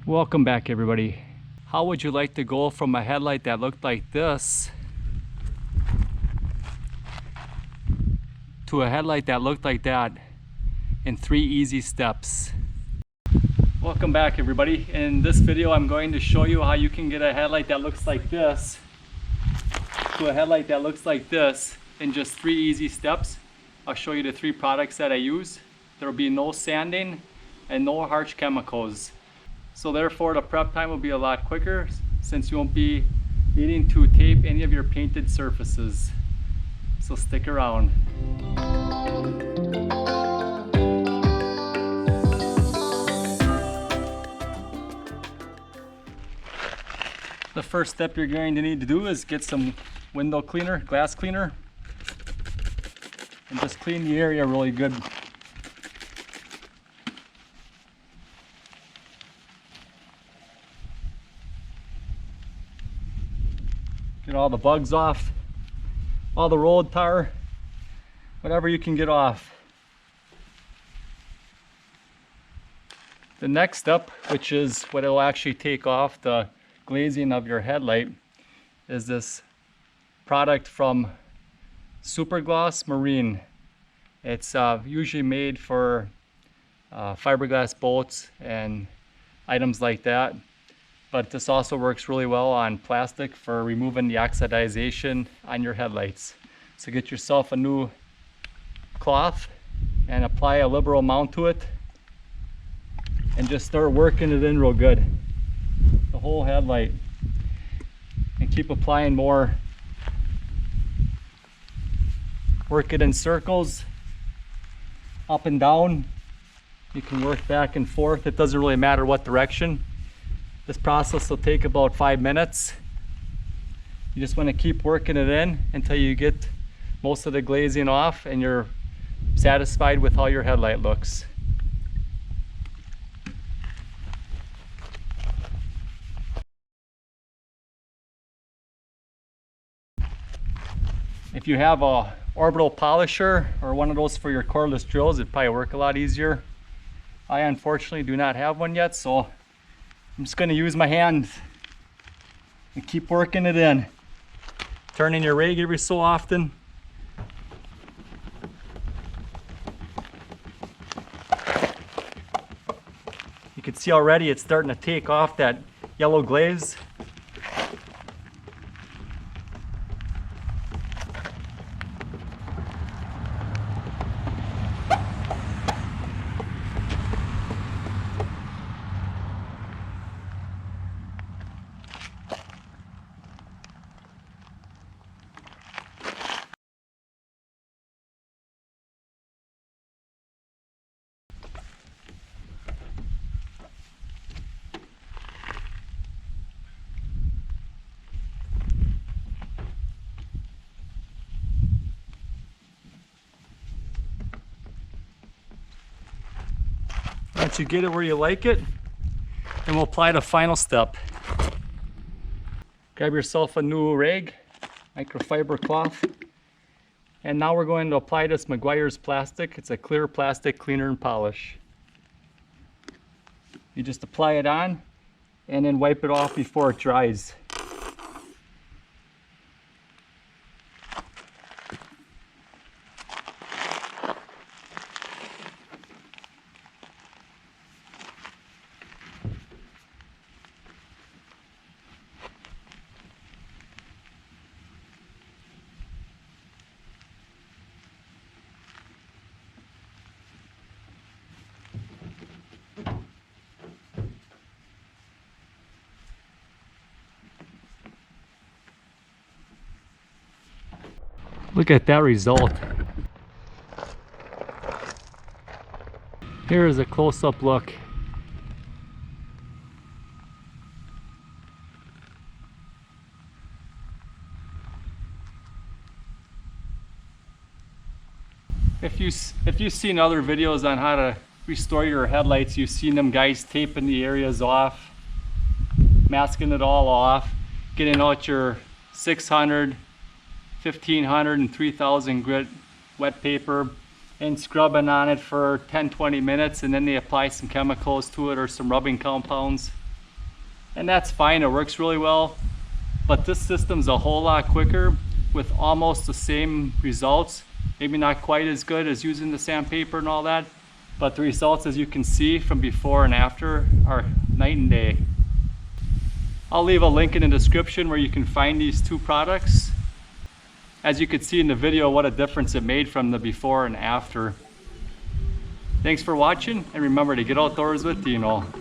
Welcome back, everybody. How would you like to go from a headlight that looked like this to a headlight that looked like that in 3 easy steps? Welcome back, everybody. In this video I'm going to show you how you can get a headlight that looks like this to a headlight that looks like this in just 3 easy steps. I'll show you the 3 products that I use. There will be no sanding and no harsh chemicals. So therefore the prep time will be a lot quicker since you won't be needing to tape any of your painted surfaces. So stick around. The first step you're going to need to do is get some window cleaner, glass cleaner, and just clean the area really good. Get all the bugs off, all the road tar, whatever you can get off. The next step, which is what it'll actually take off the glazing of your headlight, is this product from Supergloss Marine. It's usually made for fiberglass boats and items like that. But this also works really well on plastic for removing the oxidization on your headlights. So get yourself a new cloth and apply a liberal amount to it and just start working it in real good. The whole headlight. And keep applying more. Work it in circles, up and down. You can work back and forth. It doesn't really matter what direction. This process will take about 5 minutes. You just want to keep working it in until you get most of the glazing off and you're satisfied with how your headlight looks. If you have a orbital polisher or one of those for your cordless drills, it'd probably work a lot easier. I unfortunately do not have one yet, so I'm just going to use my hands and keep working it in. Turning your rag every so often. You can see already it's starting to take off that yellow glaze. Once you get it where you like it, then we'll apply the final step. Grab yourself a new rag, microfiber cloth, and now we're going to apply this Meguiar's plastic. It's a clear plastic cleaner and polish. You just apply it on and then wipe it off before it dries. Look at that result. Here is a close-up look. If you've seen other videos on how to restore your headlights, you've seen them guys taping the areas off, masking it all off, getting out your 600, 1500 and 3000 grit wet paper and scrubbing on it for 10-20 minutes, and then they apply some chemicals to it or some rubbing compounds. And that's fine, it works really well. But this system's a whole lot quicker with almost the same results. Maybe not quite as good as using the sandpaper and all that, but the results, as you can see from before and after, are night and day. I'll leave a link in the description where you can find these two products. As you could see in the video, what a difference it made from the before and after. Thanks for watching, and remember to get outdoors with Deano.